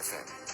FM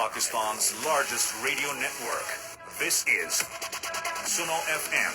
Pakistan's largest radio network. This is Suno FM.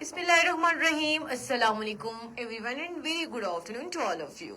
Bismillahirrahmanirrahim. Assalamu alaikum everyone and very good afternoon to all of you.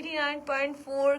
89.4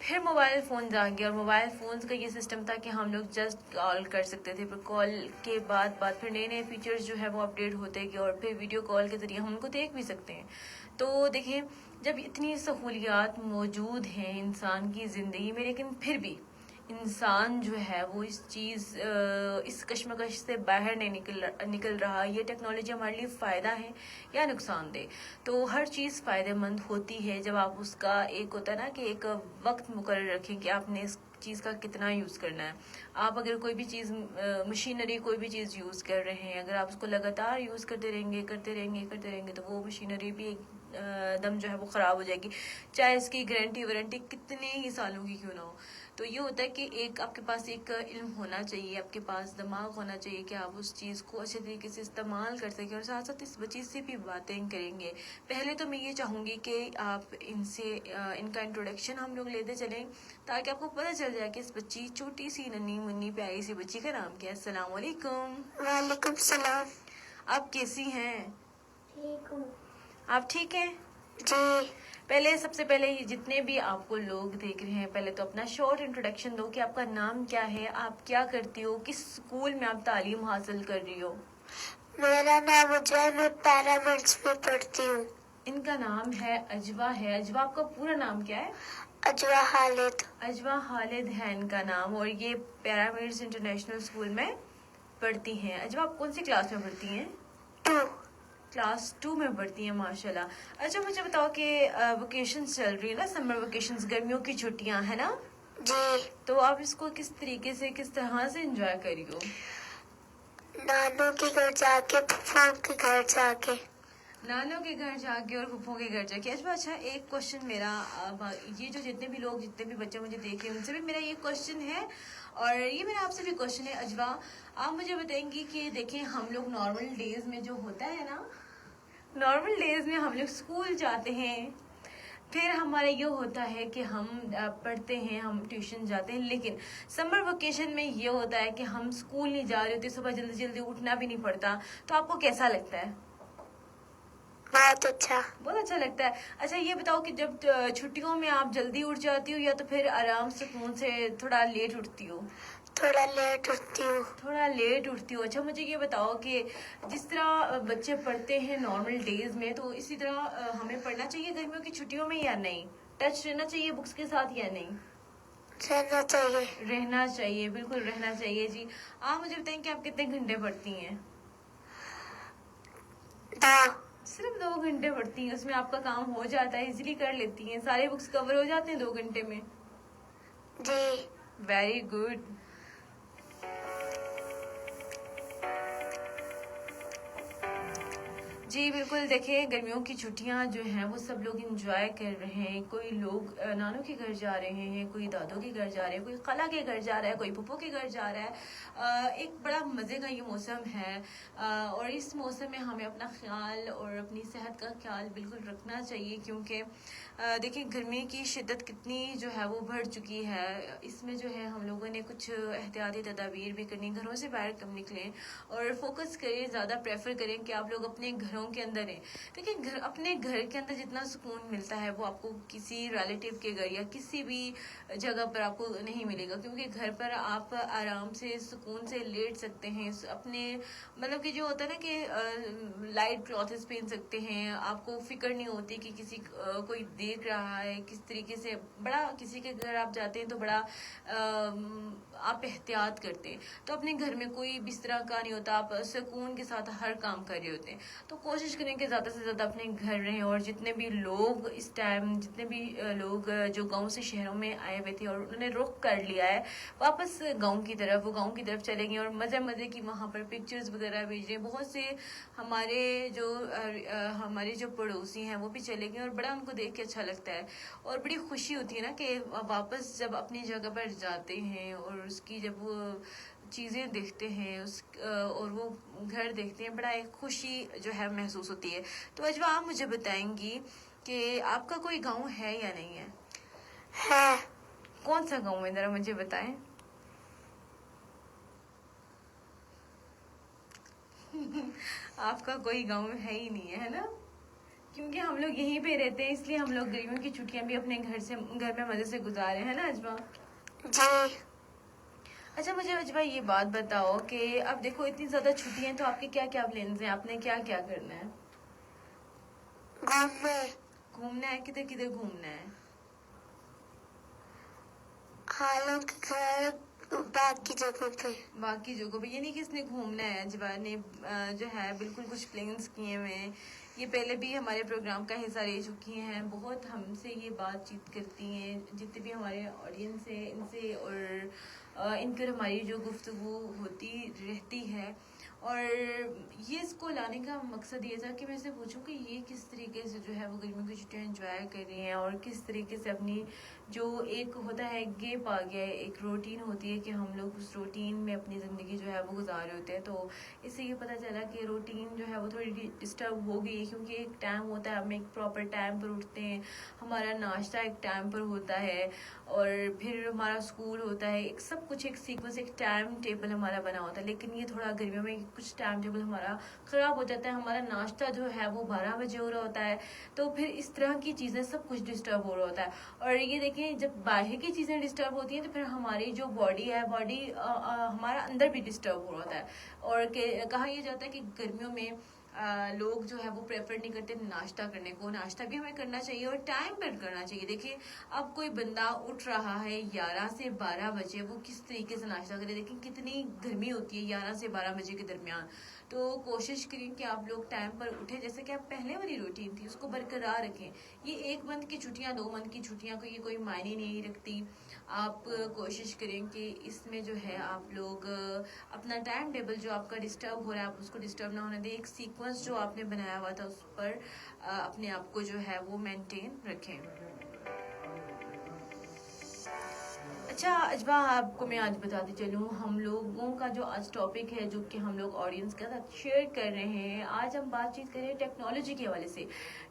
پھر mobile phones آ گیا اور mobile phones کا یہ system تھا کہ ہم لوگ جسٹ کال کر سکتے تھے. پھر کال کے بعد پھر نئے نئے فیچرز جو ہے وہ اپڈیٹ ہوتے گئے اور پھر ویڈیو کال کے ذریعے ہم ان کو دیکھ بھی سکتے ہیں. تو دیکھیں جب اتنی سہولیات موجود ہیں انسان کی زندگی میں لیکن پھر بھی انسان جو ہے وہ اس کشمکش سے باہر نہیں نکل رہا. یہ ٹیکنالوجی ہمارے لیے فائدہ ہے یا نقصان دہ؟ تو ہر چیز فائدہ مند ہوتی ہے جب آپ اس کا ایک ہوتا ہے نا کہ ایک وقت مقرر رکھیں کہ آپ نے اس چیز کا کتنا یوز کرنا ہے. آپ اگر کوئی بھی چیز مشینری کوئی بھی چیز یوز کر رہے ہیں اگر آپ اس کو لگاتار یوز کرتے رہیں گے تو وہ مشینری بھی ایک دم جو ہے وہ خراب ہو جائے گی, چاہے اس کی گارنٹی وارنٹی کتنے ہی سالوں کی کیوں نہ ہو. تو یہ ہوتا ہے کہ ایک آپ کے پاس ایک علم ہونا چاہیے, آپ کے پاس دماغ ہونا چاہیے کہ آپ اس چیز کو اچھے طریقے سے استعمال کر سکیں اور ساتھ ساتھ اس بچی سے بھی باتیں کریں گے. پہلے تو میں یہ چاہوں گی کہ آپ ان کا انٹروڈکشن ہم لوگ لیتے چلیں تاکہ آپ کو پتہ چل جائے کہ اس بچی چھوٹی سی ننھی منی پیاری سی بچی کا نام کیا ہے. السلام علیکم. وعلیکم السلام. آپ کیسی ہیں؟ ٹھیک ہوں. آپ ٹھیک ہیں؟ جی. سب سے پہلے جتنے بھی آپ کو لوگ دیکھ رہے ہیں پہلے تو اپنا شارٹ انٹروڈکشن دو کہ آپ کا نام کیا ہے, آپ کیا کرتی ہو, کس اسکول میں آپ تعلیم حاصل کر رہی ہو. میرا نام اجوا ہے, میں پیرامڈس میں پڑھتی ہوں. ان کا نام ہے اجوا ہے. اجوا آپ کا پورا نام کیا ہے؟ اجوا خالد. اجوا خالد ہے ان کا نام اور یہ پیرامڈس انٹرنیشنل اسکول میں پڑھتی ہیں. اجوا آپ کون سی کلاس میں پڑھتی ہیں؟ 2. کلاس 2 میں پڑھتی ہیں, ماشاءاللہ. اچھا مجھے بتاؤ کہ ویکیشنز چل رہی ہے نا, سمر ویکیشنز, گرمیوں کی چھٹیاں ہے نا, جی. تو آپ اس کو کس طریقے سے کس طرح سے انجوائے کری ہو؟ نانوں کے گھر جا کے, پھوپھوں کے گھر جا کے. نانوں کے گھر جا کے اور پھوپھوں کے گھر جا کے. اچھا ایک کوشچن میرا, یہ جو جتنے بھی بچے مجھے دیکھ رہے ہیں ان سے بھی میرا یہ کوشچن ہے اور یہ میرا آپ سے بھی کوشچن ہے. اجوا آپ مجھے بتائیں گی کہ دیکھیں ہم لوگ نارمل ڈیز میں جو ہوتا ہے نا, نارمل ڈیز میں ہم لوگ اسکول جاتے ہیں, پھر ہمارا یہ ہوتا ہے کہ ہم پڑھتے ہیں, ہم ٹیوشن جاتے ہیں, لیکن سمر ویکیشن میں یہ ہوتا ہے کہ ہم اسکول نہیں جا رہے ہوتے, صبح جلدی جلدی اٹھنا بھی نہیں پڑتا. تو آپ کو کیسا لگتا ہے؟ بہت اچھا. بہت اچھا لگتا ہے. اچھا یہ بتاؤ کہ جب چھٹیوں میں آپ جلدی اٹھ جاتی ہو یا تو پھر آرام سکون سے تھوڑا لیٹ اٹھتی ہو؟ تھوڑا لیٹ اٹھتی ہوں. تھوڑا لیٹ اٹھتی ہو. اچھا مجھے یہ بتاؤ کہ جس طرح بچے پڑھتے ہیں نارمل ڈیز میں تو اسی طرح ہمیں پڑھنا چاہیے گرمیوں کی چھٹیوں میں یا نہیں؟ ٹچ رہنا چاہیے بکس کے ساتھ یا نہیں؟ رہنا چاہیے. رہنا چاہیے, بالکل رہنا چاہیے. جی آپ مجھے بتائیں کہ آپ کتنے گھنٹے پڑھتی ہیں؟ 2. صرف 2 گھنٹے پڑھتی ہیں, اس میں آپ کا کام ہو جاتا ہے, ایزیلی کر لیتی ہیں, سارے بکس کور ہو جاتے ہیں 2 گھنٹے میں؟ جی. Very good. جی بالکل. دیکھیں گرمیوں کی چھٹیاں جو ہیں وہ سب لوگ انجوائے کر رہے ہیں. کوئی لوگ نانوں کے گھر جا رہے ہیں, کوئی دادوں کے گھر جا رہے ہیں, کوئی خالہ کے گھر جا رہا ہے, کوئی پھپھو کے گھر جا رہا ہے. ایک بڑا مزے کا یہ موسم ہے اور اس موسم میں ہمیں اپنا خیال اور اپنی صحت کا خیال بالکل رکھنا چاہیے کیونکہ دیکھیں گرمی کی شدت کتنی جو ہے وہ بڑھ چکی ہے. اس میں جو ہے ہم لوگوں نے کچھ احتیاطی تدابیر بھی کرنی, گھروں سے باہر کم نکلیں اور فوکس کریں, زیادہ پریفر کریں کہ آپ لوگ اپنے گھروں کے اندر ہیں. دیکھیں اپنے گھر کے اندر جتنا سکون ملتا ہے وہ آپ کو کسی ریلیٹیو کے گھر یا کسی بھی جگہ پر آپ کو نہیں ملے گا, کیونکہ گھر پر آپ آرام سے سکون سے لیٹ سکتے ہیں, اپنے مطلب کہ جو ہوتا ہے نا کہ لائٹ کلاتھز پہن سکتے ہیں, آپ کو فکر نہیں ہوتی کہ کسی کوئی دیکھ رہا ہے کس طریقے سے. بڑا کسی کے گھر آپ جاتے ہیں تو بڑا آپ احتیاط کرتے ہیں, تو اپنے گھر میں کوئی بھی اس طرح کا نہیں ہوتا, آپ سکون کے ساتھ ہر کام کر رہے ہوتے ہیں. تو کوشش کریں کہ زیادہ سے زیادہ اپنے گھر رہیں اور جتنے بھی لوگ اس ٹائم جتنے بھی لوگ جو گاؤں سے شہروں میں آئے ہوئے تھے اور انہوں نے رخ کر لیا ہے واپس گاؤں کی طرف چلیں گے اور مزے کی وہاں پر پکچرز وغیرہ بھیج رہے ہیں. بہت سے ہمارے جو پڑوسی ہیں وہ بھی چلیں گے اور بڑا ان کو دیکھ کے اچھا لگتا ہے اور بڑی خوشی ہوتی ہے نا کہ واپس جب اپنی جگہ پر جاتے ہیں اور اس کی جب وہ چیزیں دیکھتے ہیں اور وہ گھر دیکھتے ہیں, بڑا ایک خوشی جو ہے محسوس ہوتی ہے. تو اجوا آپ مجھے بتائیں گی کہ آپ کا کوئی گاؤں ہے یا نہیں ہے؟ ہے. کون سا گاؤں ہے, ذرا مجھے بتائیں. آپ کا کوئی گاؤں ہے ہی نہیں ہے نا, کیونکہ ہم لوگ یہیں پہ رہتے ہیں، اس لیے ہم لوگ گرمیوں کی چھٹیاں بھی اپنے گھر میں مزے سے گزارے ہیں نا اجبا؟ جی اچھا مجھے اجبا یہ بات بتاؤ کہ اب دیکھو اتنی زیادہ چھٹیاں ہیں تو آپ کے کیا کیا پلانز ہیں؟ آپ نے کیا کیا کرنا ہے؟ گھومنا ہے؟ کدھر کدھر گھومنا ہے؟ خالوں کے گھر، باقی جگہوں پہ. باقی جگہوں پہ یعنی کس نے گھومنا ہے؟ اجبا نے جو ہے بالکل کچھ پلانس کیے ہوئے ہیں. یہ پہلے بھی ہمارے پروگرام کا حصہ رہ چکی ہیں، بہت ہم سے یہ بات چیت کرتی ہیں، جتنے بھی ہمارے آڈینس ہیں ان سے، اور ان پر ہماری جو گفتگو ہوتی رہتی ہے. اور یہ اس کو لانے کا مقصد یہ تھا کہ میں سے پوچھوں کہ یہ کس طریقے سے جو ہے وہ گرمیوں کی چھٹیاں انجوائے کر رہی ہیں، اور کس طریقے سے اپنی جو ایک ہوتا ہے گیپ آ گیا ہے، ایک روٹین ہوتی ہے کہ ہم لوگ اس روٹین میں اپنی زندگی جو ہے وہ گزار رہے ہوتے ہیں. تو اس سے یہ پتہ چلا کہ روٹین جو ہے وہ تھوڑی ڈسٹرب ہو گئی ہے، کیونکہ ایک ٹائم ہوتا ہے، ہم ایک پراپر ٹائم پر اٹھتے ہیں، ہمارا ناشتہ ایک ٹائم پر ہوتا ہے، اور پھر ہمارا اسکول ہوتا ہے، ایک سب کچھ ایک سیکوینس، ایک ٹائم ٹیبل ہمارا بنا ہوتا ہے. لیکن یہ تھوڑا گرمیوں میں کچھ ٹائم ٹیبل ہمارا خراب ہو جاتا ہے، ہمارا ناشتہ جو ہے وہ 12 بجے ہو رہا ہوتا ہے، تو پھر اس طرح کی چیزیں سب کچھ ڈسٹرب ہو رہا ہوتا ہے. اور یہ دیکھیں جب باہر کی چیزیں ڈسٹرب ہوتی ہیں تو پھر ہماری جو باڈی ہے، ہمارا اندر بھی ڈسٹرب ہو رہا ہوتا ہے. اور کہا یہ جاتا ہے کہ گرمیوں میں لوگ جو ہے وہ پریفر نہیں کرتے ناشتہ کرنے کو. ناشتہ بھی ہمیں کرنا چاہیے اور ٹائم پر کرنا چاہیے. دیکھیں اب کوئی بندہ اٹھ رہا ہے 11 سے 12 بجے، وہ کس طریقے سے ناشتہ کرے؟ دیکھیں کتنی گرمی ہوتی ہے 11 سے 12 بجے کے درمیان. تو کوشش کریں کہ آپ لوگ ٹائم پر اٹھیں، جیسے کہ آپ پہلے والی روٹین تھی اس کو برقرار رکھیں. یہ 1 منتھ کی چھٹیاں، 2 منتھ کی چھٹیاں کو یہ کوئی معنی نہیں رکھتی. آپ کوشش کریں کہ اس میں جو ہے آپ لوگ اپنا ٹائم ٹیبل جو آپ کا ڈسٹرب ہو رہا ہے آپ اس کو ڈسٹرب نہ ہونے دیں. ایک سیکوینس جو آپ نے بنایا ہوا تھا اس پر اپنے آپ کو جو ہے وہ مینٹین رکھیں. اچھا اجبا آپ کو میں آج بتاتی چلوں، ہم لوگوں کا جو آج ٹاپک ہے جو کہ ہم لوگ آڈینس کے ساتھ شیئر کر رہے ہیں، آج ہم بات چیت کریں ٹیکنالوجی کے حوالے سے.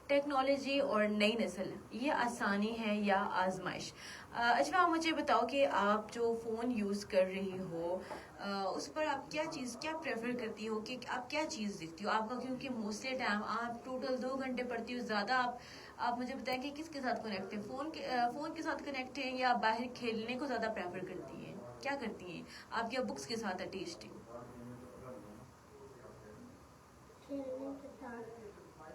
ٹیکنالوجی اور نئی نسل، یہ آسانی ہے یا آزمائش؟ اجبا مجھے بتاؤ کہ آپ جو فون یوز کر رہی ہو اس پر آپ کیا پریفر کرتی ہو، کہ آپ کیا چیز دیکھتی ہو؟ آپ کا کیونکہ موسٹلی ٹائم آپ ٹوٹل 2 گھنٹے پڑھتی ہو، زیادہ آپ مجھے بتائیں کہ کس کے ساتھ کنیکٹ ہیں؟ فون کے ساتھ کنیکٹ ہیں یا باہر کھیلنے کو زیادہ پریفر کرتی ہیں؟ کیا کرتی ہیں آپ؟ کیا بکس کے ساتھ اٹیچڈ ہیں؟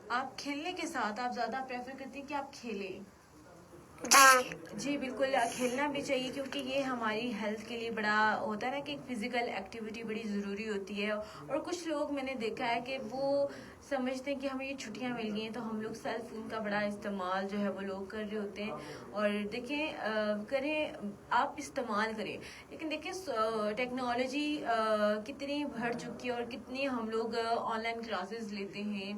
آپ کھیلنے کے ساتھ آپ زیادہ پریفر کرتی ہیں کہ آپ کھیلیں؟ جی بالکل، کھیلنا بھی چاہیے کیونکہ یہ ہماری ہیلتھ کے لیے بڑا ہوتا ہے نا، کہ ایک فزیکل ایکٹیویٹی بڑی ضروری ہوتی ہے. اور کچھ لوگ میں نے دیکھا ہے کہ وہ سمجھتے ہیں کہ ہمیں یہ چھٹیاں مل گئی ہیں تو ہم لوگ سیل فون کا بڑا استعمال جو ہے وہ لوگ کر رہے ہوتے ہیں. اور دیکھیں کریں، آپ استعمال کریں، لیکن دیکھیں ٹیکنالوجی کتنی بڑھ چکی ہے اور کتنی ہم لوگ آن لائن کلاسز لیتے ہیں،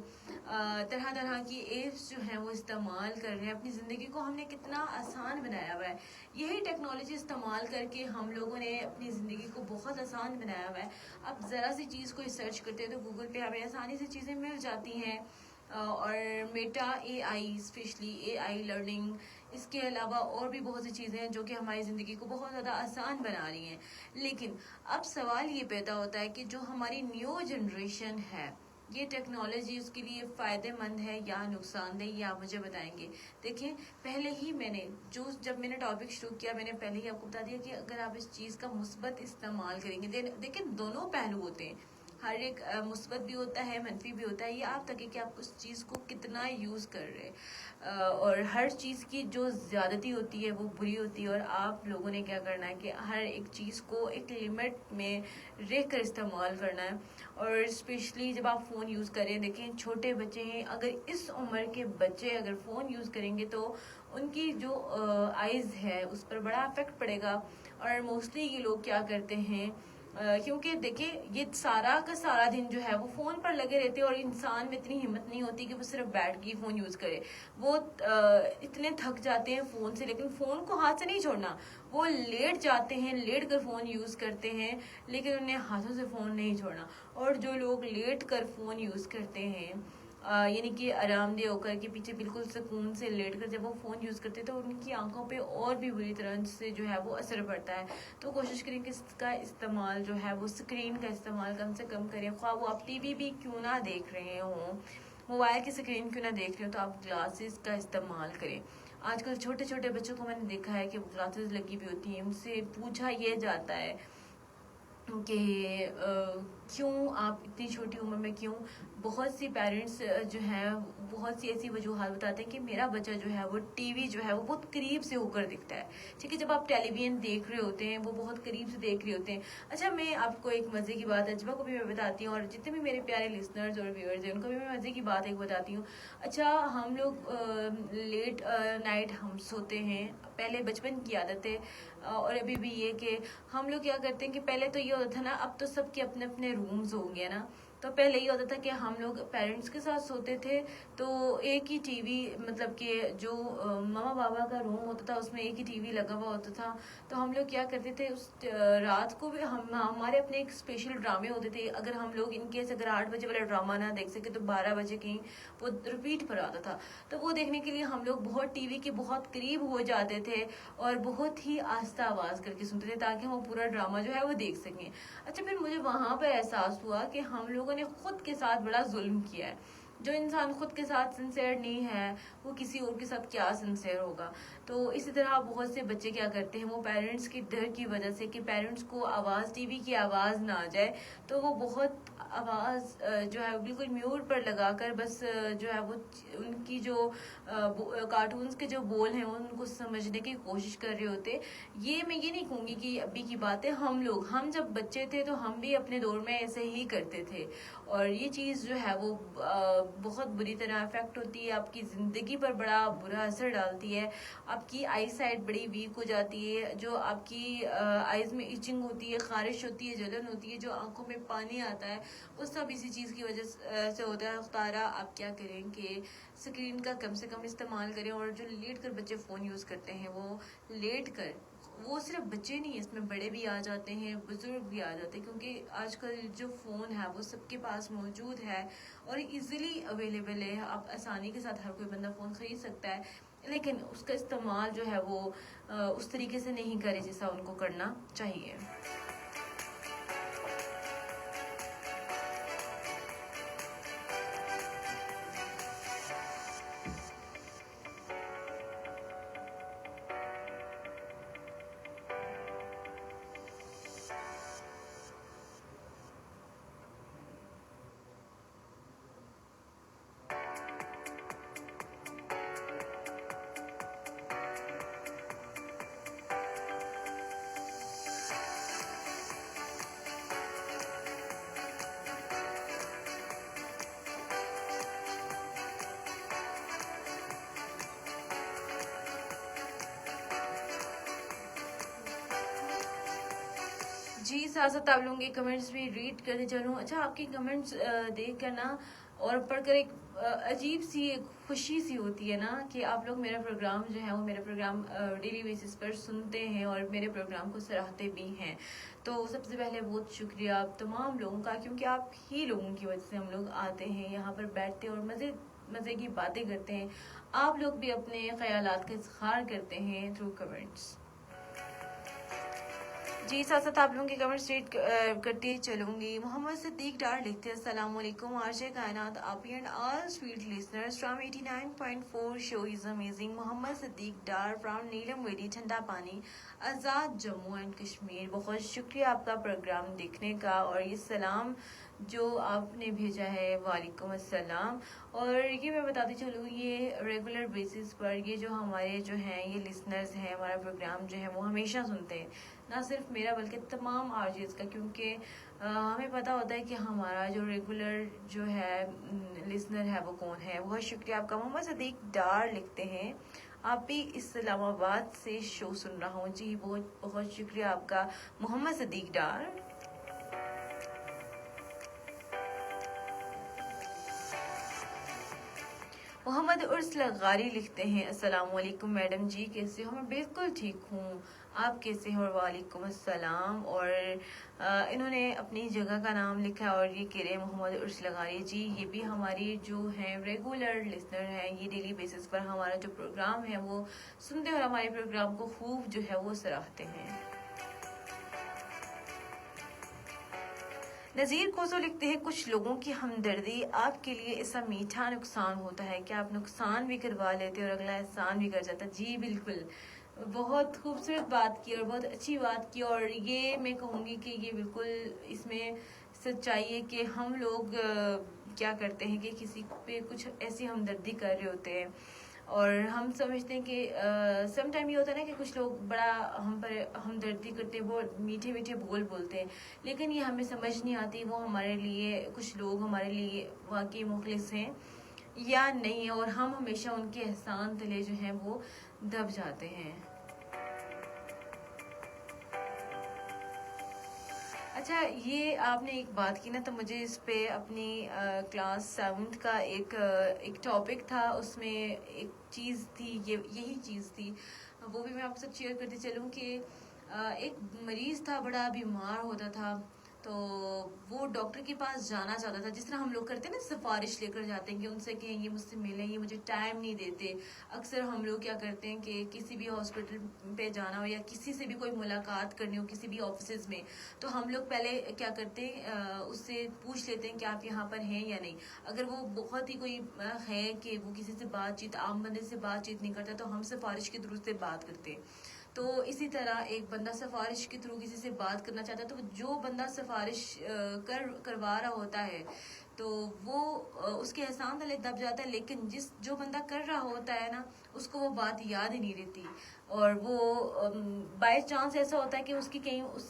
طرح طرح کی ایپس جو ہیں وہ استعمال کر رہے ہیں. اپنی زندگی کو ہم نے کتنا آسان بنایا ہوا ہے. یہی ٹیکنالوجی استعمال کر کے ہم لوگوں نے اپنی زندگی کو بہت آسان بنایا ہوا ہے. اب ذرا سی چیز کو سرچ کرتے ہیں تو گوگل پہ ہمیں آسانی سے چیزیں مل جاتی ہیں. اور Meta A I, especially A I learning, اس کے علاوہ اور بھی بہت سی چیزیں ہیں جو کہ ہماری زندگی کو بہت زیادہ آسان بنا رہی ہیں. لیکن اب سوال یہ پیدا ہوتا ہے کہ جو ہماری نیو جنریشن ہے، یہ ٹیکنالوجی اس کے لیے فائدہ مند ہے یا نقصان دہ، یہ آپ مجھے بتائیں گے. دیکھیں پہلے ہی جب میں نے ٹاپک شروع کیا، میں نے پہلے ہی آپ کو بتا دیا کہ اگر آپ اس چیز کا مثبت استعمال کریں گے، دیکھیں دونوں پہلو ہوتے ہیں، ہر ایک مثبت بھی ہوتا ہے منفی بھی ہوتا ہے. یہ آپ تک ہے کہ آپ اس چیز کو کتنا یوز کر رہے ہیں. اور ہر چیز کی جو زیادتی ہوتی ہے وہ بری ہوتی ہے، اور آپ لوگوں نے کیا کرنا ہے کہ ہر ایک چیز کو ایک لمٹ میں رہ کر استعمال کرنا ہے. اور اسپیشلی جب آپ فون یوز کریں، دیکھیں چھوٹے بچے ہیں، اگر اس عمر کے بچے اگر فون یوز کریں گے تو ان کی جو آئیز ہے اس پر بڑا افیکٹ پڑے گا. اور موسٹلی یہ لوگ کیا کرتے ہیں، کیونکہ دیکھیں یہ سارا کا سارا دن جو ہے وہ فون پر لگے رہتے ہیں، اور انسان میں اتنی ہمت نہیں ہوتی کہ وہ صرف بیٹھ کے فون یوز کرے. وہ اتنے تھک جاتے ہیں فون سے، لیکن فون کو ہاتھ سے نہیں چھوڑنا. وہ لیٹ جاتے ہیں، لیٹ کر فون یوز کرتے ہیں، لیکن انہیں ہاتھوں سے فون نہیں چھوڑنا. اور جو لوگ لیٹ کر فون یوز کرتے ہیں، یعنی کہ آرام دہ ہو کر کے پیچھے بالکل سکون سے لیٹ کر جب وہ فون یوز کرتے ہیں تو ان کی آنکھوں پہ اور بھی بری طرح سے جو ہے وہ اثر پڑتا ہے. تو کوشش کریں کہ اس کا استعمال جو ہے وہ اسکرین کا استعمال کم سے کم کریں، خواہ وہ آپ ٹی وی بھی کیوں نہ دیکھ رہے ہوں. موبائل کی اسکرین کیوں نہ دیکھ رہے ہو تو آپ گلاسز کا استعمال کریں. آج کل چھوٹے چھوٹے بچوں کو میں نے دیکھا ہے کہ گلاسز لگی ہوئی ہوتی ہیں, ان سے پوچھا یہ جاتا ہے کہ کیوں آپ اتنی چھوٹی عمر میں کیوں. بہت سی پیرنٹس جو ہیں بہت سی ایسی وجوہات بتاتے ہیں کہ میرا بچہ جو ہے وہ ٹی وی جو ہے وہ بہت قریب سے ہو کر دکھتا ہے. ٹھیک ہے, جب آپ ٹیلی ویژن دیکھ رہے ہوتے ہیں وہ بہت قریب سے دیکھ رہے ہوتے ہیں. اچھا, میں آپ کو ایک مزے کی بات اجبا کو بھی میں بتاتی ہوں, اور جتنے بھی میرے پیارے لسنرز اور ویورز ہیں ان کو بھی میں مزے کی بات ایک بتاتی ہوں. اچھا, ہم لوگ لیٹ نائٹ ہم سوتے ہیں, پہلے بچپن کی عادت ہے اور ابھی بھی یہ کہ ہم لوگ کیا کرتے ہیں کہ پہلے تو یہ ہوتا تھا نا, اب تو سب کے اپنے اپنے رومز ہو گئے نا, تو پہلے یہ ہوتا تھا کہ ہم لوگ پیرنٹس کے ساتھ سوتے تھے تو ایک ہی ٹی وی, مطلب کہ جو ماما بابا کا روم ہوتا تھا اس میں ایک ہی ٹی وی لگا ہوا ہوتا تھا. تو ہم لوگ کیا کرتے تھے اس رات کو بھی ہمارے اپنے ایک اسپیشل ڈرامے ہوتے تھے. اگر ہم لوگ ان کیس اگر 8 بجے والا ڈرامہ نہ دیکھ سکے تو 12 بجے کہیں وہ رپیٹ پر آتا تھا, تو وہ دیکھنے کے لیے ہم لوگ بہت ٹی وی کے بہت قریب ہو جاتے تھے اور بہت ہی آہستہ آواز کر کے سنتے تھے تاکہ ہم وہ پورا ڈرامہ جو ہے وہ دیکھ سکیں. اچھا, پھر مجھے وہاں پہ احساس ہوا کہ ہم لوگوں نے خود کے ساتھ بڑا ظلم کیا ہے. جو انسان خود کے ساتھ سنسیئر نہیں ہے وہ کسی اور کے ساتھ کیا سنسیئر ہوگا. تو اسی طرح بہت سے بچے کیا کرتے ہیں, وہ پیرنٹس کے ڈر کی وجہ سے کہ پیرنٹس کو آواز ٹی وی کی آواز نہ آ جائے تو وہ بہت آواز جو ہے بالکل میوٹ پر لگا کر بس جو ہے وہ ان کی جو کارٹونز کے جو بول ہیں ان کو سمجھنے کی کوشش کر رہے ہوتے. یہ میں یہ نہیں کہوں گی کہ ابھی کی بات ہے, ہم جب بچے تھے تو ہم بھی اپنے دور میں ایسے ہی کرتے تھے, اور یہ چیز جو ہے وہ بہت بری طرح افیکٹ ہوتی ہے, آپ کی زندگی پر بڑا برا اثر ڈالتی ہے. آپ کی آئی سائٹ بڑی ویک ہو جاتی ہے, جو آپ کی آئیز میں ایچنگ ہوتی ہے, خارش ہوتی ہے, جلن ہوتی ہے, جو آنکھوں میں پانی آتا ہے, وہ سب اسی چیز کی وجہ سے ہوتا ہے. اختارا آپ کیا کریں کہ اسکرین کا کم سے کم استعمال کریں, اور جو لیٹ کر بچے فون یوز کرتے ہیں وہ لیٹ کر, وہ صرف بچے نہیں, اس میں بڑے بھی آ جاتے ہیں, بزرگ بھی آ جاتے ہیں, کیونکہ آج کل جو فون ہے وہ سب کے پاس موجود ہے اور ایزیلی اویلیبل ہے. آپ آسانی کے ساتھ ہر کوئی بندہ فون خرید سکتا ہے, لیکن اس کا استعمال جو ہے وہ اس طریقے سے نہیں کرے جیسا ان کو کرنا چاہیے. جی, ساتھ ساتھ آپ لوگوں کے کمنٹس بھی ریڈ کرتے چلوں. اچھا, آپ کے کمنٹس دیکھ کر نا اور پڑھ کر ایک عجیب سی ایک خوشی سی ہوتی ہے نا کہ آپ لوگ میرا پروگرام جو ہے وہ میرا پروگرام ڈیلی بیسس پر سنتے ہیں اور میرے پروگرام کو سراہتے بھی ہیں. تو سب سے پہلے بہت شکریہ آپ تمام لوگوں کا, کیونکہ آپ ہی لوگوں کی وجہ سے ہم لوگ آتے ہیں یہاں پر, بیٹھتے ہیں اور مزے کی باتیں کرتے ہیں. آپ لوگ بھی اپنے خیالات کا اظہار کرتے ہیں تھرو کمنٹس. جی, ساتھ ساتھ آپ لوگوں کے کمنٹس ریڈ کرتی چلوں گی. محمد صدیق ڈار لکھتے ہیں السلام علیکم آرجے کائنات, آپ and all sweet listeners from 89.4 show is amazing. Muhammad Siddique Dar from Neelum valley, ٹھنڈا پانی, آزاد جموں اینڈ کشمیر. بہت شکریہ آپ کا پروگرام دیکھنے کا, اور یہ سلام جو آپ نے بھیجا ہے وعلیکم السلام. اور یہ میں بتاتی چلوں, یہ ریگولر بیسس پر یہ جو ہمارے جو ہیں یہ لسنرز ہیں, ہمارا پروگرام جو ہے وہ ہمیشہ سنتے ہیں, نہ صرف میرا بلکہ تمام آرجیز کا, کیونکہ ہمیں پتہ ہوتا ہے کہ ہمارا جو ریگولر جو ہے لسنر ہے وہ کون ہے. بہت شکریہ آپ کا. محمد صدیق ڈار لکھتے ہیں آپ بھی اسلام آباد سے شو سن رہا ہوں. جی, بہت بہت شکریہ آپ کا محمد صدیق ڈار. محمد عرس لغاری لکھتے ہیں السلام علیکم میڈم جی, کیسے ہو؟ میں بالکل ٹھیک ہوں, آپ کیسے ہیں؟ اور وعلیکم السلام. اور انہوں نے اپنی جگہ کا نام لکھا ہے اور یہ کہہ رہے ہیں محمد عرس لغاری جی, یہ بھی ہماری جو ہیں ریگولر لسنر ہیں, یہ ڈیلی بیسس پر ہمارا جو پروگرام ہے وہ سنتے اور ہمارے پروگرام کو خوب جو ہے وہ سراہتے ہیں. نذیر کوزو لکھتے ہیں کچھ لوگوں کی ہمدردی آپ کے لیے ایسا میٹھا نقصان ہوتا ہے کہ آپ نقصان بھی کروا لیتے اور اگلا احسان بھی کر جاتا ہے. جی بالکل, بہت خوبصورت بات کی اور بہت اچھی بات کی, اور یہ میں کہوں گی کہ یہ بالکل اس میں سچائی ہے کہ ہم لوگ کیا کرتے ہیں کہ کسی پہ کچھ ایسی ہمدردی کر رہے ہوتے ہیں اور ہم سمجھتے ہیں کہ سم ٹائم یہ ہوتا ہے نا کہ کچھ لوگ بڑا ہم پر ہمدردی کرتے ہیں, بہت میٹھے میٹھے بول بولتے ہیں, لیکن یہ ہمیں سمجھ نہیں آتی وہ ہمارے لیے کچھ لوگ ہمارے لیے واقعی مخلص ہیں یا نہیں, اور ہم ہمیشہ ان کے احسان تلے جو ہیں وہ دب جاتے ہیں. اچھا, یہ آپ نے ایک بات کی نا تو مجھے اس پہ اپنی کلاس 7 کا ایک ٹاپک تھا, اس میں ایک چیز تھی, یہی چیز تھی, وہ بھی میں آپ کے ساتھ شیئر کرتے چلوں کہ ایک مریض تھا, بڑا بیمار ہوتا تھا, تو وہ ڈاکٹر کے پاس جانا چاہتا تھا, جس طرح ہم لوگ کرتے ہیں نا, سفارش لے کر جاتے ہیں کہ ان سے کہیں یہ مجھ سے ملیں, یہ مجھے ٹائم نہیں دیتے. اکثر ہم لوگ کیا کرتے ہیں کہ کسی بھی ہاسپٹل پہ جانا ہو یا کسی سے بھی کوئی ملاقات کرنی ہو کسی بھی آفسز میں, تو ہم لوگ پہلے کیا کرتے ہیں اس سے پوچھ لیتے ہیں کہ آپ یہاں پر ہیں یا نہیں. اگر وہ بہت ہی کوئی ہے کہ وہ کسی سے بات چیت, عام بندے سے بات چیت نہیں کرتا, تو ہم سفارش کے تھرو سے بات کرتے ہیں. تو اسی طرح ایک بندہ سفارش کے تھرو کسی سے بات کرنا چاہتا ہے, تو جو بندہ سفارش کروا رہا ہوتا ہے تو وہ اس کے احسان تلے دب جاتا ہے, لیکن جو بندہ کر رہا ہوتا ہے نا, اس کو وہ بات یاد ہی نہیں رہتی, اور وہ بائی چانس ایسا ہوتا ہے کہ اس کی کہیں اس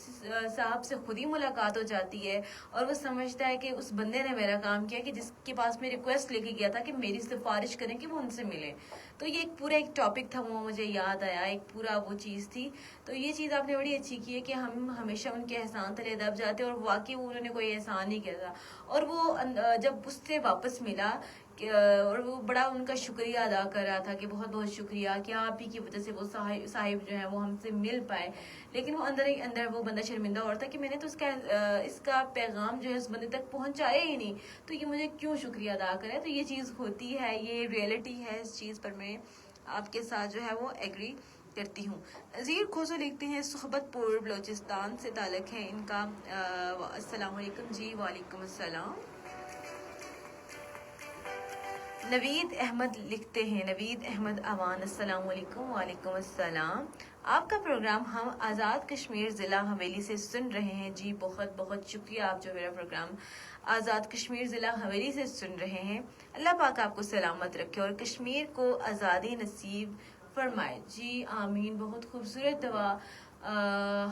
صاحب سے خود ہی ملاقات ہو جاتی ہے, اور وہ سمجھتا ہے کہ اس بندے نے میرا کام کیا کہ جس کے پاس میں ریکویسٹ لے کے گیا تھا کہ میری سفارش کریں کہ وہ ان سے ملیں. تو یہ ایک ٹاپک تھا, وہ مجھے یاد آیا, ایک پورا وہ چیز تھی. تو یہ چیز آپ نے بڑی اچھی کی ہے کہ ہم ہمیشہ ان کے احسان تلے دب جاتے ہیں, اور واقعی انہوں نے کوئی احسان نہیں کیا تھا, اور وہ جب اس سے واپس ملا اور وہ بڑا ان کا شکریہ ادا کر رہا تھا کہ بہت بہت شکریہ کہ آپ ہی کی وجہ سے وہ صاحب جو ہیں وہ ہم سے مل پائے, لیکن وہ اندر ہی اندر وہ بندہ شرمندہ اور تھا کہ میں نے تو اس کا پیغام جو ہے اس بندے تک پہنچایا ہی نہیں, تو یہ مجھے کیوں شکریہ ادا کرے. تو یہ چیز ہوتی ہے, یہ ریئلٹی ہے, اس چیز پر میں آپ کے ساتھ جو ہے وہ ایگری کرتی ہوں. نذیر کھوسو لکھتے ہیں صحبت پور بلوچستان سے تعلق ہے ان کا. السلام علیکم. جی وعلیکم السلام. نوید احمد لکھتے ہیں, نوید احمد اوان, السلام علیکم. وعلیکم السلام. آپ کا پروگرام ہم آزاد کشمیر ضلع حویلی سے سن رہے ہیں. جی بہت بہت شکریہ, آپ جو میرا پروگرام آزاد کشمیر ضلع حویلی سے سن رہے ہیں. اللہ پاک آپ کو سلامت رکھے اور کشمیر کو آزادی نصیب فرمائے. جی آمین. بہت خوبصورت دعا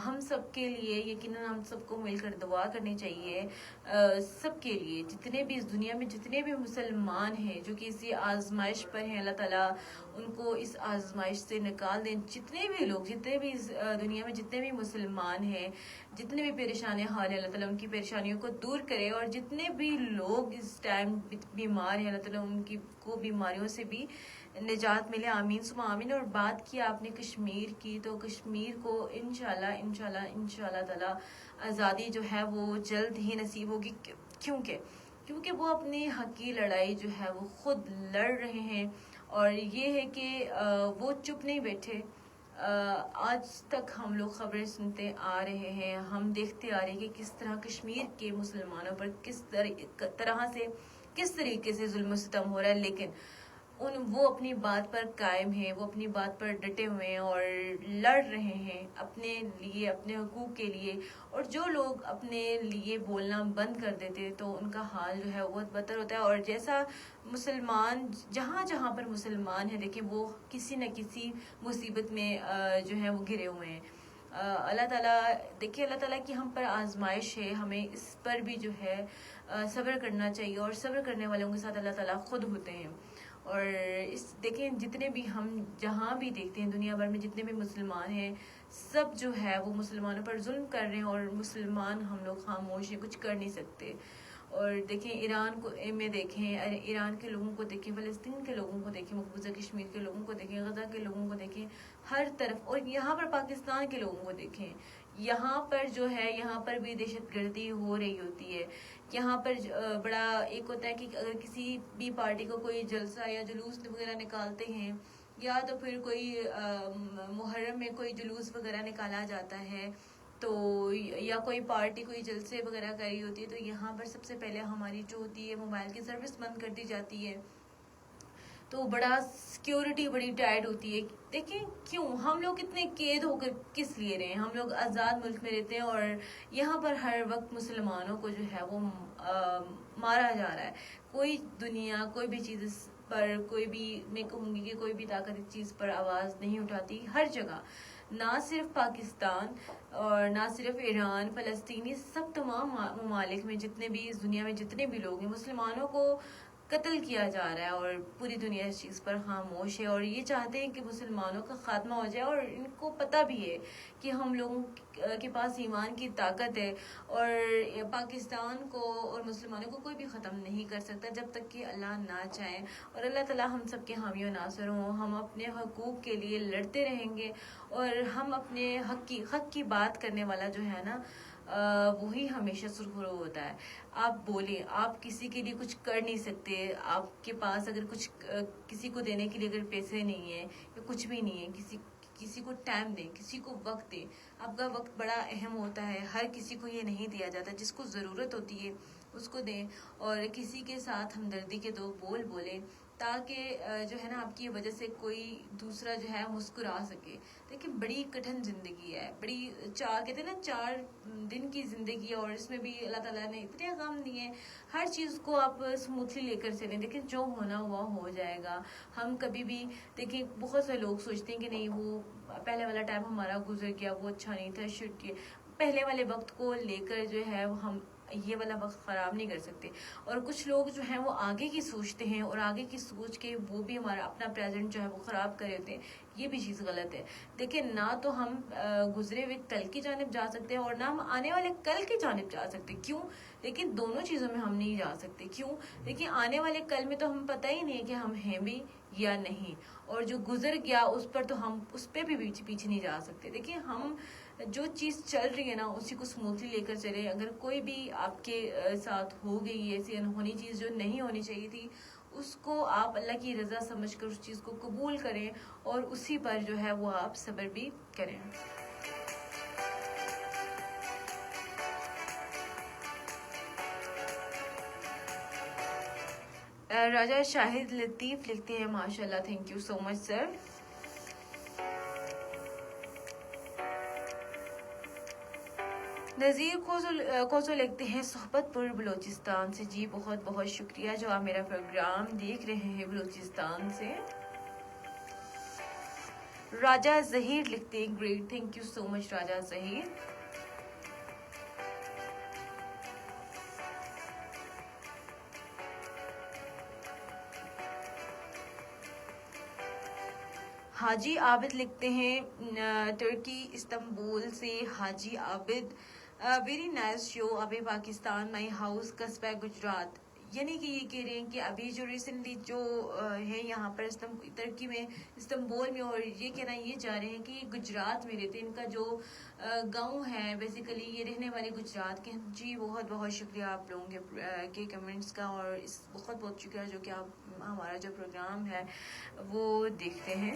ہم سب کے لیے, یقیناً ہم سب کو مل کر دعا کرنی چاہیے سب کے لیے, جتنے بھی اس دنیا میں جتنے بھی مسلمان ہیں جو کہ اسی آزمائش پر ہیں, اللہ تعالیٰ ان کو اس آزمائش سے نکال دیں. جتنے بھی لوگ, جتنے بھی اس دنیا میں جتنے بھی مسلمان ہیں, جتنے بھی پریشان حال ہیں, اللہ تعالیٰ ان کی پریشانیوں کو دور کرے, اور جتنے بھی لوگ اس ٹائم بیمار ہیں, اللہ تعالیٰ ان کی کو بیماریوں سے بھی نجات ملے. آمین ثم آمین. اور بات کی آپ نے کشمیر کی, تو کشمیر کو انشاءاللہ تعالیٰ آزادی جو ہے وہ جلد ہی نصیب ہوگی, کیونکہ وہ اپنی حق کی لڑائی جو ہے وہ خود لڑ رہے ہیں, اور یہ ہے کہ وہ چپ نہیں بیٹھے. آج تک ہم لوگ خبریں سنتے آ رہے ہیں, ہم دیکھتے آ رہے ہیں کہ کس طرح کشمیر کے مسلمانوں پر کس طریقے سے ظلم و ستم ہو رہا ہے, لیکن وہ اپنی بات پر قائم ہیں, وہ اپنی بات پر ڈٹے ہوئے ہیں اور لڑ رہے ہیں اپنے لیے, اپنے حقوق کے لیے. اور جو لوگ اپنے لیے بولنا بند کر دیتے تو ان کا حال جو ہے وہ بہت بدتر ہوتا ہے. اور جیسا مسلمان جہاں پر مسلمان ہیں, دیکھیں وہ کسی نہ کسی مصیبت میں جو ہے وہ گھرے ہوئے ہیں. اللہ تعالیٰ دیکھیں, اللہ تعالیٰ کی ہم پر آزمائش ہے, ہمیں اس پر بھی جو ہے صبر کرنا چاہیے, اور صبر کرنے والوں کے ساتھ اللہ تعالیٰ خود ہوتے ہیں. اور دیکھیں جتنے بھی ہم جہاں بھی دیکھتے ہیں دنیا بھر میں جتنے بھی مسلمان ہیں, سب جو ہے وہ مسلمانوں پر ظلم کر رہے ہیں, اور مسلمان ہم لوگ خاموش ہیں, کچھ کر نہیں سکتے. اور دیکھیں ایران کو میں دیکھیں, ایران کے لوگوں کو دیکھیں, فلسطین کے لوگوں کو دیکھیں, مقبوضہ کشمیر کے لوگوں کو دیکھیں, غزہ کے لوگوں کو دیکھیں, ہر طرف. اور یہاں پر پاکستان کے لوگوں کو دیکھیں, یہاں پر جو ہے یہاں پر بھی دہشت گردی ہو رہی ہوتی ہے. یہاں پر بڑا ایک ہوتا ہے کہ اگر کسی بھی پارٹی کو کوئی جلسہ یا جلوس وغیرہ نکالتے ہیں, یا تو پھر کوئی محرم میں کوئی جلوس وغیرہ نکالا جاتا ہے, تو یا کوئی پارٹی کوئی جلسے وغیرہ کر رہی ہوتی ہے تو یہاں پر سب سے پہلے ہماری جو ہوتی ہے موبائل کی سروس بند کر دی جاتی ہے. تو بڑا سیکیورٹی بڑی ٹائٹ ہوتی ہے. دیکھیں کیوں ہم لوگ اتنے قید ہو کر کس لیے رہے ہیں؟ ہم لوگ آزاد ملک میں رہتے ہیں اور یہاں پر ہر وقت مسلمانوں کو جو ہے وہ مارا جا رہا ہے. کوئی دنیا کوئی بھی چیز پر کوئی بھی میں کہوں گی کہ کوئی بھی طاقت اس چیز پر آواز نہیں اٹھاتی. ہر جگہ نہ صرف پاکستان اور نہ صرف ایران فلسطینی سب تمام ممالک میں جتنے بھی اس دنیا میں جتنے بھی لوگ ہیں مسلمانوں کو قتل کیا جا رہا ہے اور پوری دنیا اس چیز پر خاموش ہے اور یہ چاہتے ہیں کہ مسلمانوں کا خاتمہ ہو جائے. اور ان کو پتہ بھی ہے کہ ہم لوگوں کے پاس ایمان کی طاقت ہے اور پاکستان کو اور مسلمانوں کو کوئی بھی ختم نہیں کر سکتا جب تک کہ اللہ نہ چاہے. اور اللہ تعالیٰ ہم سب کے حامی و ناصر ہوں. ہم اپنے حقوق کے لیے لڑتے رہیں گے اور ہم اپنے حق کی بات کرنے والا جو ہے نا وہی ہمیشہ سرخرو ہوتا ہے. آپ بولیں, آپ کسی کے لیے کچھ کر نہیں سکتے. آپ کے پاس اگر کچھ کسی کو دینے کے لیے اگر پیسے نہیں ہیں یا کچھ بھی نہیں ہے, کسی کو ٹائم دیں, کسی کو وقت دیں. آپ کا وقت بڑا اہم ہوتا ہے, ہر کسی کو یہ نہیں دیا جاتا. جس کو ضرورت ہوتی ہے اس کو دیں اور کسی کے ساتھ ہمدردی کے دو بول بولیں تاکہ جو ہے نا آپ کی وجہ سے کوئی دوسرا جو ہے مسکرا سکے. دیکھیں بڑی کٹھن زندگی ہے, بڑی کہتے ہیں نا 4 دن کی زندگی ہے اور اس میں بھی اللہ تعالیٰ نے اتنے غم دیے. ہر چیز کو آپ اسموتھلی لے کر چلیں. دیکھیں جو ہونا ہوا ہو جائے گا. ہم کبھی بھی دیکھیں بہت سے لوگ سوچتے ہیں کہ نہیں وہ پہلے والا ٹائم ہمارا گزر گیا, وہ اچھا نہیں تھا, پہلے والے وقت کو لے کر جو ہے ہم یہ والا وقت خراب نہیں کر سکتے. اور کچھ لوگ جو ہیں وہ آگے کی سوچتے ہیں اور آگے کی سوچ کے وہ بھی ہمارا اپنا پریزنٹ جو ہے وہ خراب کر دیتے ہیں. یہ بھی چیز غلط ہے. دیکھیں نہ تو ہم گزرے ہوئے کل کی جانب جا سکتے ہیں اور نہ ہم آنے والے کل کی جانب جا سکتے. کیوں؟ لیکن دونوں چیزوں میں ہم نہیں جا سکتے. کیوں؟ لیکن آنے والے کل میں تو ہم پتہ ہی نہیں ہے کہ ہم ہیں بھی یا نہیں, اور جو گزر گیا اس پر تو ہم اس پہ بھی پیچھے نہیں جا سکتے. دیکھیں ہم جو چیز چل رہی ہے نا اسی کو اسموتھلی لے کر چلیں. اگر کوئی بھی آپ کے ساتھ ہو گئی ایسی انہونی چیز جو نہیں ہونی چاہیے تھی, اس کو آپ اللہ کی رضا سمجھ کر اس چیز کو قبول کریں اور اسی پر جو ہے وہ آپ صبر بھی کریں. راجہ شاہد لطیف لکھتے ہیں ماشاءاللہ, تھینک یو سو مچ سر. نذیر کوزو لکھتے ہیں صحبت پور بلوچستان سے. جی بہت بہت شکریہ جو آپ میرا پروگرام دیکھ رہے ہیں بلوچستان سے. راجہ ظہیر لکھتے ہیں گریٹ, تھینک یو سو مچ راجہ ظہیر. حاجی عابد لکھتے ہیں ترکی استنبول سے. حاجی عابد ویری نائس شو ابھی پاکستان مائی ہاؤس قصبہ گجرات. یعنی کہ یہ کہہ رہے ہیں کہ ابھی جو ریسنٹلی جو ہے یہاں پر ترکی میں استنبول میں, اور یہ کہنا یہ چاہ رہے ہیں کہ یہ گجرات میں رہتے ہیں, ان کا جو گاؤں ہے بیسیکلی یہ رہنے والے گجرات کے. جی بہت بہت شکریہ آپ لوگوں کے کمنٹس کا, اور بہت بہت شکریہ جو کہ آپ ہمارا جو پروگرام ہے وہ دیکھتے ہیں.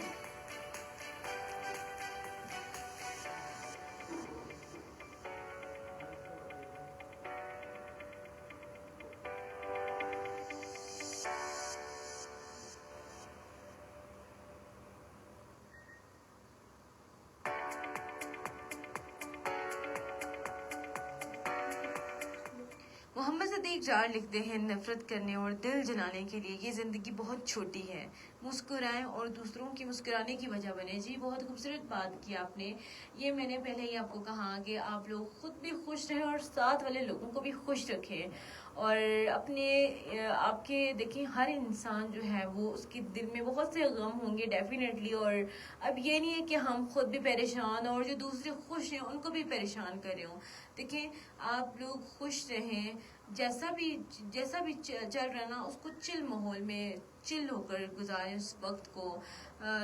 محمد صدیق جار لکھتے ہیں نفرت کرنے اور دل جلانے کے لیے یہ زندگی بہت چھوٹی ہے, مسکرائیں اور دوسروں کی مسکرانے کی وجہ بنے. جی بہت خوبصورت بات کی آپ نے. یہ میں نے پہلے ہی آپ کو کہا کہ آپ لوگ خود بھی خوش رہیں اور ساتھ والے لوگوں کو بھی خوش رکھیں. اور آپ کے دیکھیں ہر انسان جو ہے وہ اس کے دل میں بہت سے غم ہوں گے ڈیفینیٹلی, اور اب یہ نہیں ہے کہ ہم خود بھی پریشان اور جو دوسرے خوش ہیں ان کو بھی پریشان کر رہے ہوں. دیکھیں آپ لوگ خوش رہیں, جیسا بھی چل رہا نا اس کو چل ماحول میں چل ہو کر گزاریں اس وقت کو.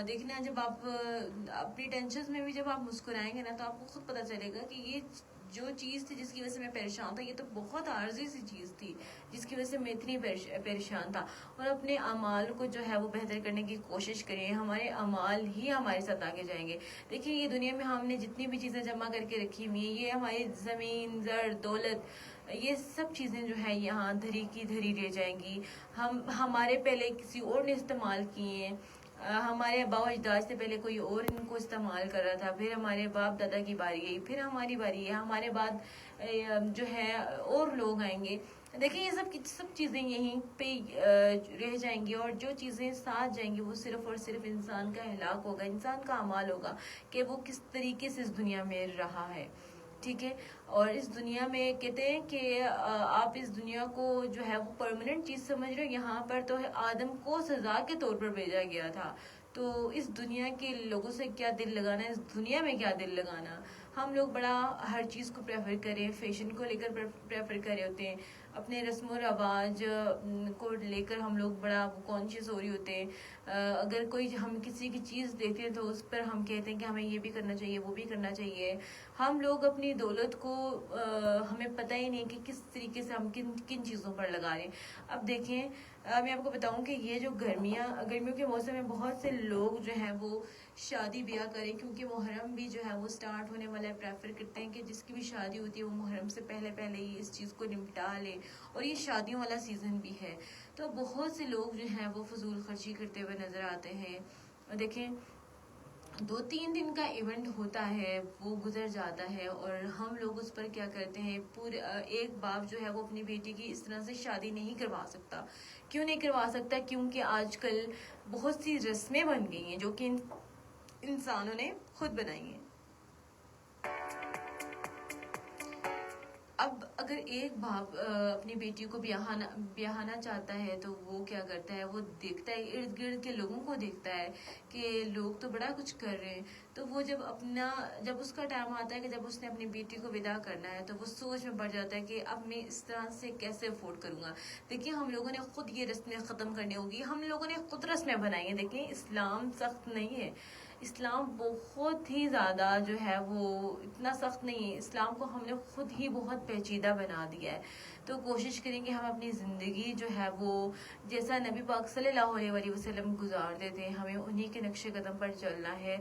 دیکھنا جب آپ اپنی ٹینشنز میں بھی جب آپ مسکرائیں گے نا تو آپ کو خود پتہ چلے گا کہ یہ جو چیز تھی جس کی وجہ سے میں پریشان تھا، یہ تو بہت عارضی سی چیز تھی جس کی وجہ سے میں اتنی پریشان تھا. اور اپنے اعمال کو جو ہے وہ بہتر کرنے کی کوشش کریں. ہمارے اعمال ہی ہمارے ساتھ آگے جائیں گے. دیکھیں یہ دنیا میں ہم نے جتنی بھی چیزیں جمع کر کے رکھی ہوئی ہیں، یہ ہماری زمین، زر، دولت، یہ سب چیزیں جو ہے یہاں دھری کی دھری رہ جائیں گی. ہمارے پہلے کسی اور نے استعمال کیے ہیں. ہمارے آباء و اجداد سے پہلے کوئی اور ان کو استعمال کر رہا تھا، پھر ہمارے باپ دادا کی باری آئی، پھر ہماری باری ہے، ہمارے بعد جو ہے اور لوگ آئیں گے. دیکھیں یہ سب چیزیں یہیں پہ رہ جائیں گی، اور جو چیزیں ساتھ جائیں گی وہ صرف اور صرف انسان کا ہلاک ہوگا، انسان کا اعمال ہوگا کہ وہ کس طریقے سے اس دنیا میں رہا ہے. ٹھیک ہے. اور اس دنیا میں کہتے ہیں کہ آپ اس دنیا کو جو ہے وہ پرماننٹ چیز سمجھ رہے ہو. یہاں پر تو آدم کو سزا کے طور پر بھیجا گیا تھا، تو اس دنیا کے لوگوں سے کیا دل لگانا، اس دنیا میں کیا دل لگانا. ہم لوگ بڑا ہر چیز کو پریفر کریں، فیشن کو لے کر پریفر کر رہے ہوتے ہیں، اپنے رسم و رواج کو لے کر ہم لوگ بڑا کانشیس ہو رہے ہوتے ہیں. اگر کوئی ہم کسی کی چیز دیکھتے ہیں تو اس پر ہم کہتے ہیں کہ ہمیں یہ بھی کرنا چاہیے، وہ بھی کرنا چاہیے. ہم لوگ اپنی دولت کو ہمیں پتہ ہی نہیں کہ کس طریقے سے ہم کن چیزوں پر لگا رہے ہیں. اب دیکھیں میں آپ کو بتاؤں کہ یہ جو گرمیوں کے موسم میں بہت سے لوگ جو ہیں وہ شادی بیاہ کریں، کیونکہ محرم بھی جو ہے وہ سٹارٹ ہونے والا ہے. پریفر کرتے ہیں کہ جس کی بھی شادی ہوتی ہے وہ محرم سے پہلے ہی اس چیز کو نمٹا لے، اور یہ شادیوں والا سیزن بھی ہے. تو بہت سے لوگ جو ہیں وہ فضول خرچی کرتے ہوئے نظر آتے ہیں. دیکھیں 2-3 دن کا ایونٹ ہوتا ہے، وہ گزر جاتا ہے، اور ہم لوگ اس پر کیا کرتے ہیں. پورے ایک باپ جو ہے وہ اپنی بیٹی کی اس طرح سے شادی نہیں کروا سکتا. کیوں نہیں کروا سکتا؟ کیونکہ آج کل بہت سی رسمیں بن گئی ہیں جو کہ انسانوں نے خود بنائی ہیں. اب اگر ایک باپ اپنی بیٹی کو بیاہانا چاہتا ہے تو وہ کیا کرتا ہے، وہ دیکھتا ہے ارد گرد کے لوگوں کو، دیکھتا ہے کہ لوگ تو بڑا کچھ کر رہے ہیں. تو وہ جب اس کا ٹائم آتا ہے کہ جب اس نے اپنی بیٹی کو ودا کرنا ہے، تو وہ سوچ میں پڑ جاتا ہے کہ اب میں اس طرح سے کیسے افورڈ کروں گا. دیکھیں ہم لوگوں نے خود یہ رسمیں ختم کرنی ہوگی، ہم لوگوں نے خود رسمیں بنائی ہیں. دیکھیں اسلام سخت نہیں ہے، اسلام بہت ہی زیادہ جو ہے وہ اتنا سخت نہیں ہے. اسلام کو ہم نے خود ہی بہت پیچیدہ بنا دیا ہے. تو کوشش کریں کہ ہم اپنی زندگی جو ہے وہ جیسا نبی پاک صلی اللہ علیہ وسلم گزارتے تھے، ہمیں انہی کے نقش قدم پر چلنا ہے،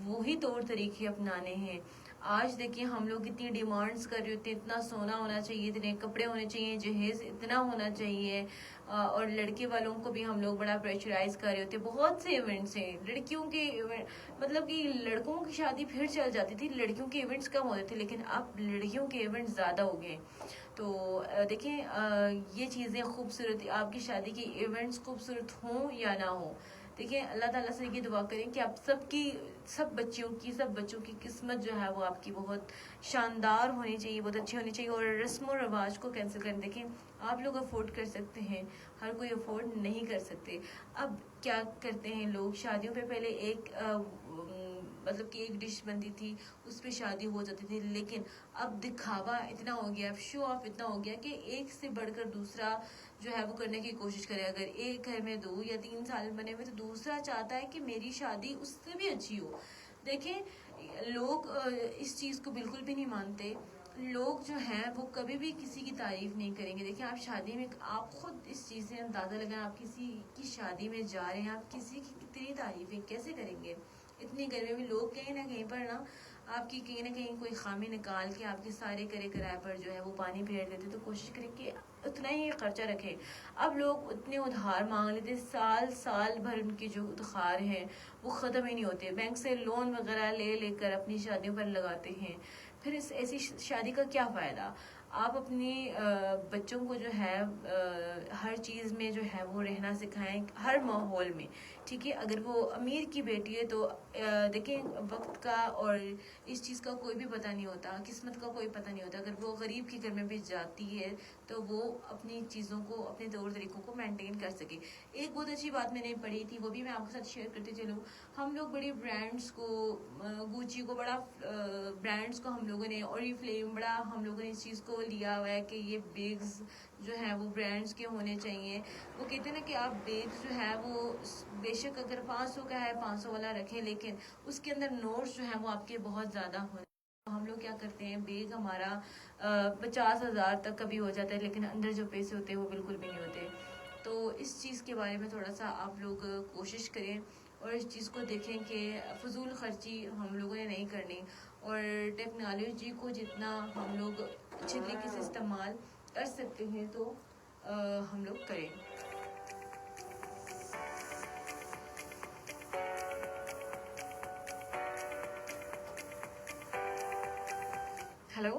وہی طور طریقے اپنانے ہیں. آج دیکھیں ہم لوگ اتنی ڈیمانڈز کر رہے ہوتے ہیں، اتنا سونا ہونا چاہیے، اتنے کپڑے ہونے چاہیے، جہیز اتنا ہونا چاہیے. اور لڑکے والوں کو بھی ہم لوگ بڑا پریشرائز کر رہے ہوتے ہیں. بہت سے ایونٹس ہیں لڑکیوں کے، مطلب کہ لڑکوں کی شادی پھر چل جاتی تھی، لڑکیوں کے ایونٹس کم ہوتے تھے، لیکن اب لڑکیوں کے ایونٹس زیادہ ہو گئے. تو دیکھیں یہ چیزیں خوبصورت، آپ کی شادی کی ایونٹس خوبصورت ہوں یا نہ ہوں. دیکھیں اللہ تعالیٰ سے یہ دعا کریں کہ آپ سب بچوں کی قسمت جو ہے وہ آپ کی بہت شاندار ہونی چاہیے، بہت اچھی ہونی چاہیے. اور رسم و رواج کو کینسل کریں. دیکھیں آپ لوگ افورڈ کر سکتے ہیں، ہر کوئی افورڈ نہیں کر سکتے. اب کیا کرتے ہیں لوگ، شادیوں پہ پہلے مطلب کہ ایک ڈش بنتی تھی، اس پہ شادی ہو جاتی تھی، لیکن اب دکھاوا اتنا ہو گیا، شو آف اتنا ہو گیا کہ ایک سے بڑھ کر دوسرا جو ہے وہ کرنے کی کوشش کرے. اگر ایک گھر میں 2 یا 3 سال بنے ہوئے تو دوسرا چاہتا ہے کہ میری شادی اس سے بھی اچھی ہو. دیکھیں لوگ اس چیز کو بالکل بھی نہیں مانتے. لوگ جو ہیں وہ کبھی بھی کسی کی تعریف نہیں کریں گے. دیکھیں آپ شادی میں، آپ خود اس چیز سے اندازہ لگائیں، آپ کسی کی شادی میں جا رہے ہیں، آپ کسی کی کتنی تعریفیں کیسے کریں گے. اتنی گرمی میں لوگ کہیں نہ کہیں پر نا آپ کی کہیں نہ کہیں کوئی خامی نکال کے آپ کے سارے کرائے پر جو ہے وہ پانی پھیر دیتے. تو کوشش کریں کہ اتنا ہی خرچہ رکھیں. اب لوگ اتنے ادھار مانگ لیتے، سال بھر ان کے جو ادھار ہیں وہ ختم ہی نہیں ہوتے. بینک سے لون وغیرہ لے کر اپنی شادیوں پر لگاتے ہیں. پھر ایسی شادی کا کیا فائدہ. آپ اپنی بچوں کو جو ہے ہر چیز میں جو ہے وہ رہنا سکھائیں، ہر ماحول میں. ٹھیک ہے. اگر وہ امیر کی بیٹی ہے تو دیکھیں وقت کا اور اس چیز کا کوئی بھی پتہ نہیں ہوتا، قسمت کا کوئی پتہ نہیں ہوتا. اگر وہ غریب کے گھر میں بھی جاتی ہے تو وہ اپنی چیزوں کو، اپنے طور طریقوں کو مینٹین کر سکے. ایک بہت اچھی بات میں نے پڑھی تھی، وہ بھی میں آپ کے ساتھ شیئر کرتے چلوں. ہم لوگ بڑے برانڈس کو، گوچی کو، بڑا برانڈس کو ہم لوگوں نے، اوریفلیم، بڑا ہم لوگوں نے اس چیز کو لیا ہوا ہے کہ یہ بیگز جو ہیں وہ برانڈس کے ہونے چاہیے. وہ کہتے ہیں نا کہ آپ بیگز جو ہے وہ بے شک اگر 500 کا ہے 500 والا رکھیں، لیکن اس کے اندر نوٹس جو ہیں وہ آپ کے بہت زیادہ ہونے ہم لوگ کیا کرتے ہیں, بیگ ہمارا 50,000 تک کبھی ہو جاتا ہے, لیکن اندر جو پیسے ہوتے ہیں وہ بالکل بھی نہیں ہوتے. تو اس چیز کے بارے میں تھوڑا سا آپ لوگ کوشش کریں اور اس چیز کو دیکھیں کہ فضول خرچی ہم لوگوں نے نہیں کرنی, اور ٹیکنالوجی کو جتنا ہم لوگ اچھے طریقے سے استعمال کر سکتے ہیں تو ہم لوگ کریں. ہیلو,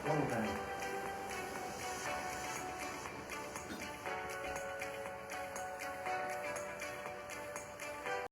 کون بتائیں؟